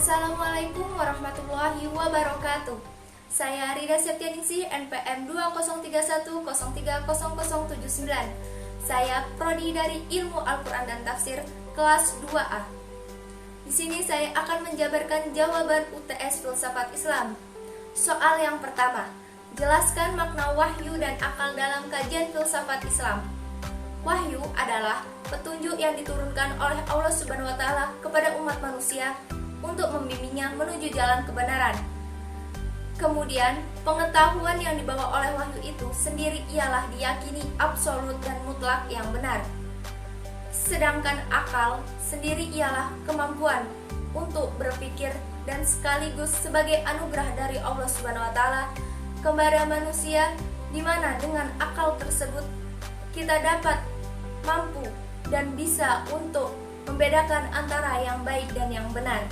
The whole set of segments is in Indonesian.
Assalamualaikum warahmatullahi wabarakatuh. Saya Rida Septianingsih, NPM 2031030079. Saya prodi dari Ilmu Al-Quran dan Tafsir kelas 2A. Di sini saya akan menjabarkan jawaban UTS Filsafat Islam. Soal yang pertama, jelaskan makna wahyu dan akal dalam kajian filsafat Islam. Wahyu adalah petunjuk yang diturunkan oleh Allah Subhanahu wa Ta'ala kepada umat manusia untuk membimbingnya menuju jalan kebenaran. Kemudian, pengetahuan yang dibawa oleh wahyu itu sendiri ialah diyakini absolut dan mutlak yang benar. Sedangkan akal sendiri ialah kemampuan untuk berpikir dan sekaligus sebagai anugerah dari Allah Subhanahu wa Ta'ala kepada manusia, di mana dengan akal tersebut kita dapat mampu dan bisa untuk membedakan antara yang baik dan yang benar.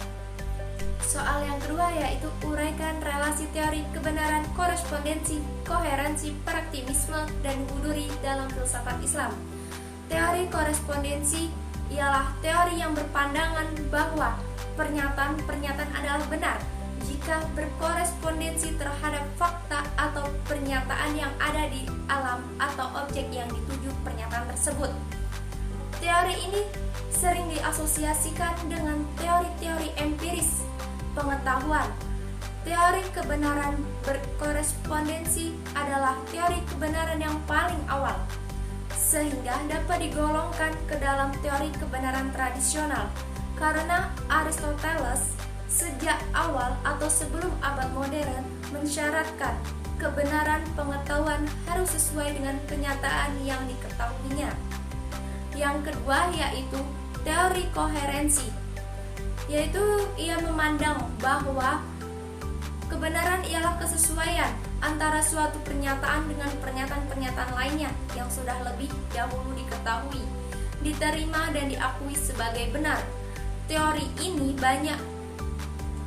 Soal yang kedua yaitu uraikan relasi teori kebenaran, korespondensi, koherensi, praktimisme, dan huduri dalam filsafat Islam. Teori korespondensi ialah teori yang berpandangan bahwa pernyataan-pernyataan adalah benar jika berkorespondensi terhadap fakta atau pernyataan yang ada di alam atau objek yang dituju pernyataan tersebut. Teori ini sering diasosiasikan dengan teori-teori empiris pengetahuan. Teori kebenaran berkorespondensi adalah teori kebenaran yang paling awal, sehingga dapat digolongkan ke dalam teori kebenaran tradisional, karena Aristoteles sejak awal atau sebelum abad modern mensyaratkan kebenaran pengetahuan harus sesuai dengan kenyataan yang diketahuinya. Yang kedua yaitu teori koherensi, yaitu ia memandang bahwa kebenaran ialah kesesuaian antara suatu pernyataan dengan pernyataan-pernyataan lainnya yang sudah lebih dahulu diketahui, diterima dan diakui sebagai benar. Teori ini banyak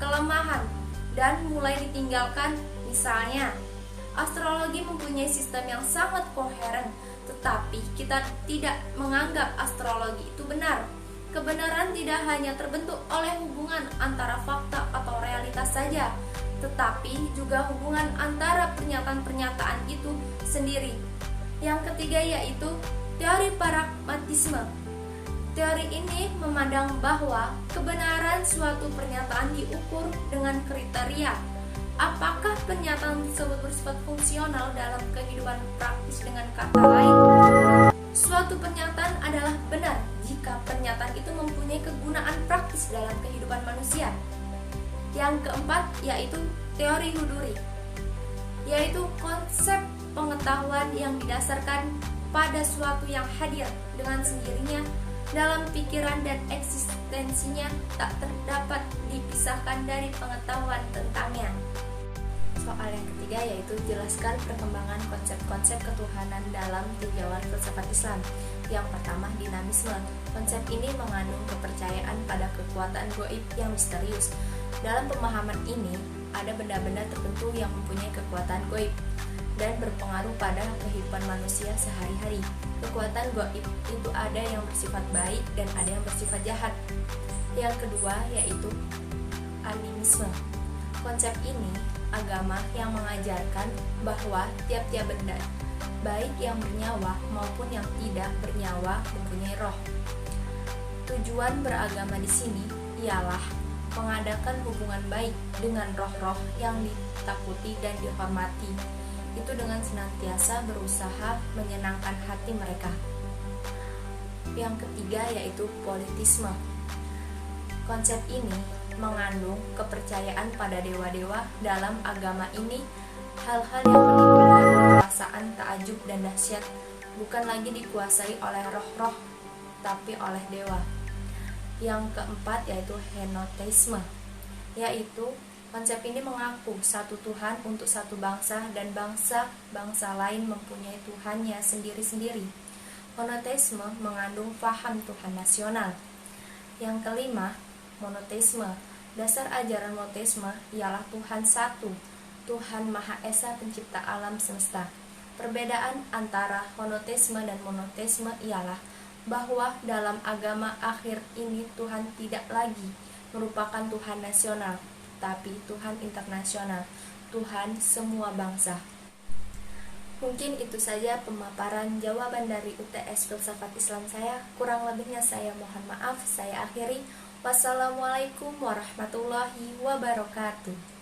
kelemahan dan mulai ditinggalkan. Misalnya, astrologi mempunyai sistem yang sangat koheren, tetapi kita tidak menganggap astrologi itu benar. Kebenaran tidak hanya terbentuk oleh hubungan antara fakta atau realitas saja, tetapi juga hubungan antara pernyataan-pernyataan itu sendiri. Yang ketiga yaitu teori pragmatisme. Teori ini memandang bahwa kebenaran suatu pernyataan diukur dengan kriteria. Apakah pernyataan tersebut bersifat fungsional dalam kehidupan praktis? Dengan kata lain, suatu pernyataan adalah benar jika pernyataan itu mempunyai kegunaan praktis dalam kehidupan manusia. Yang keempat yaitu teori huduri, yaitu konsep pengetahuan yang didasarkan pada suatu yang hadir dengan sendirinya dalam pikiran dan eksistensinya tak terdapat dipisahkan dari pengetahuan tentangnya. Soal yang ketiga yaitu jelaskan perkembangan konsep-konsep ketuhanan dalam tinjauan filsafat Islam. Yang pertama, dinamisme. Konsep ini mengandung kepercayaan pada kekuatan gaib yang misterius. Dalam pemahaman ini, ada benda-benda tertentu yang mempunyai kekuatan gaib dan berpengaruh pada kehidupan manusia sehari-hari. Kekuatan gaib itu ada yang bersifat baik dan ada yang bersifat jahat. Yang kedua yaitu animisme. Konsep ini agama yang mengajarkan bahwa tiap-tiap benda, baik yang bernyawa maupun yang tidak bernyawa, mempunyai roh. Tujuan beragama di sini ialah mengadakan hubungan baik dengan roh-roh yang ditakuti dan dihormati, itu dengan senantiasa berusaha menyenangkan hati mereka. Yang ketiga yaitu politisme. Konsep ini mengandung kepercayaan pada dewa-dewa. Dalam agama ini, hal-hal yang menimbulkan perasaan takjub dan dahsyat bukan lagi dikuasai oleh roh-roh, tapi oleh dewa. Yang keempat yaitu henoteisme, yaitu konsep ini mengaku satu Tuhan untuk satu bangsa dan bangsa-bangsa lain mempunyai Tuhannya sendiri-sendiri. Monoteisme mengandung paham Tuhan nasional. Yang kelima, monoteisme. Dasar ajaran monoteisme ialah Tuhan satu, Tuhan Maha Esa pencipta alam semesta. Perbedaan antara monoteisme dan monoteisme ialah bahwa dalam agama akhir ini Tuhan tidak lagi merupakan Tuhan nasional, tapi Tuhan internasional, Tuhan semua bangsa. Mungkin itu saja pemaparan jawaban dari UTS Filsafat Islam saya. Kurang lebihnya saya mohon maaf. Saya akhiri. Wassalamualaikum warahmatullahi wabarakatuh.